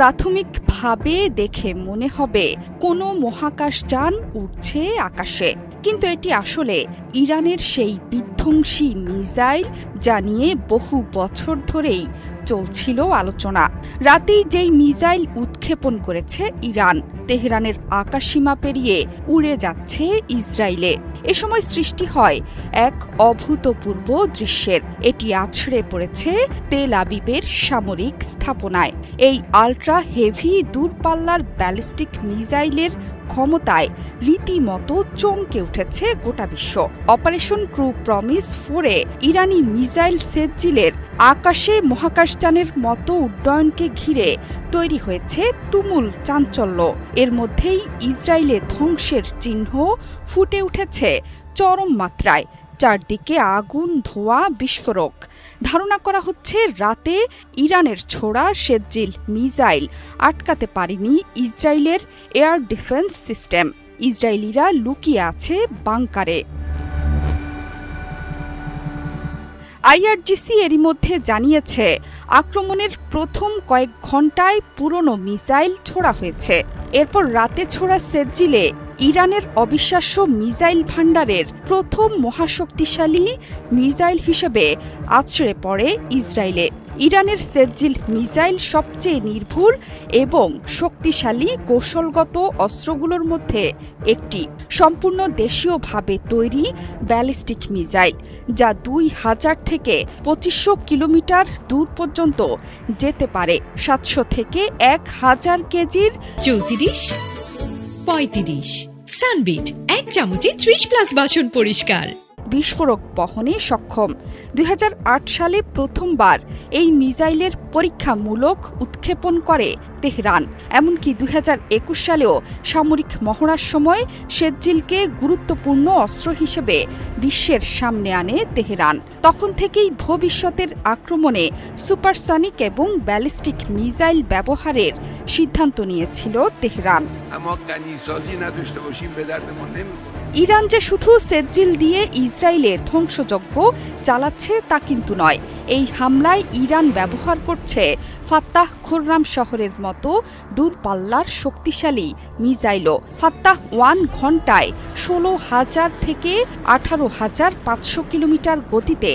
প্রাথমিকভাবে দেখে মনে হবে কোনো মহাকাশযান উড়ছে আকাশে, কিন্তু এটি আসলে ইরানের সেই বিধ্বংসী মিসাইল, যা নিয়ে বহু বছর ধরেই চলছিল আলোচনা। রাতেই যেই মিসাইল উৎক্ষেপণ করেছে ইরান, তেহরানের আকাশসীমা পেরিয়ে উড়ে যাচ্ছে ইসরায়েলে। এ সময় সৃষ্টি হয় এক অভূতপূর্ব দৃশ্যের। এটি আছড়ে পড়েছে তেল আবিবের সামরিক স্থাপনায়। এই আল্ট্রা হেভি দূরপাল্লার ব্যালিস্টিক মিসাইলের ক্ষমতায় রীতিমতো চমকে উঠেছে গোটা বিশ্ব। অপারেশন ট্রু প্রমিস 4-এ ইরানি মিসাইল সেজ্জিলের আকাশে মহাকাশযানের মতো উড্ডয়নকে ঘিরে তৈরি হয়েছে তুমুল চাঞ্চল্য। এর মধ্যেই ইসরায়েলে ধ্বংসের চিহ্ন ফুটে উঠেছে চরম মাত্রায়। চারদিকে আগুন, ধোঁয়া, বিস্ফোরক। ধারণা করা হচ্ছে রাতে ইরানের ছোড়া সেজ্জিল মিসাইল আটকাতে পারেনি ইসরায়েলের এয়ার ডিফেন্স সিস্টেম। ইসরায়েলিরা লুকিয়ে আছে বাংকারে। আইআরজিসি এরই মধ্যে জানিয়েছে, আক্রমণের প্রথম কয়েক ঘণ্টায় পুরনো মিসাইল ছোড়া হয়েছে। এরপর রাতে ছোড়া সেজ্জিলে ইরানের অবিশ্বাস্য মিসাইল ভান্ডারের প্রথম মহাশক্তিশালী মিসাইল হিসেবে আছড়ে পড়ে ইসরায়েলে। ইরানের সেজ্জিল মিসাইল সবচেয়ে নির্ভুল এবং শক্তিশালী কৌশলগত অস্ত্রগুলোর মধ্যে একটি। সম্পূর্ণ দেশীয়ভাবে তৈরি ব্যালিস্টিক মিসাইল, যা 2000 থেকে 2500 কিলোমিটার দূর পর্যন্ত যেতে পারে। 700 থেকে 1000 কেজির 34, 35 সানবিট 1 চামচে 30+ বাসন পরিষ্কার। বিস্ফোরক বহনে সক্ষম। 2008 সালে প্রথমবার এই মিসাইলের পরীক্ষামূলক উৎক্ষেপণ করে তেহরান। এমনকি 2021 সালেও সামরিক মহড়ার সময় সেজ্জিলকে গুরুত্বপূর্ণ অস্ত্র হিসেবে বিশ্বের সামনে আনে তেহরান। তখন থেকেই ভবিষ্যতের আক্রমণে সুপারসনিক এবং ব্যালিস্টিক মিসাইল ব্যবহারের সিদ্ধান্ত নিয়েছিল তেহরান। ইরান যে শুধু সেজ্জিল দিয়ে ইসরায়েলে ধ্বংসযজ্ঞ চালাচ্ছে তা কিন্তু নয়। এই হামলায় ইরান ব্যবহার করছে ফাত্তাহ খুররাম শহরের মতো দূরপাল্লার শক্তিশালী মিসাইলও। ফাত্তাহ 1 ঘণ্টায় 16,000 থেকে 18,500 কিলোমিটার গতিতে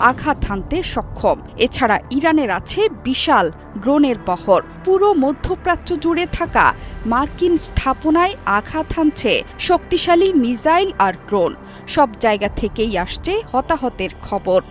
আঘাত হানতে সক্ষম। এছাড়া ইরানের আছে বিশাল ড্রোনের বহর। পুরো মধ্যপ্রাচ্য জুড়ে থাকা মার্কিন স্থাপনায় আঘাত হানছে শক্তিশালী মিসাইল আর ড্রোন। সব জায়গা থেকেই আসছে হতাহতের খবর।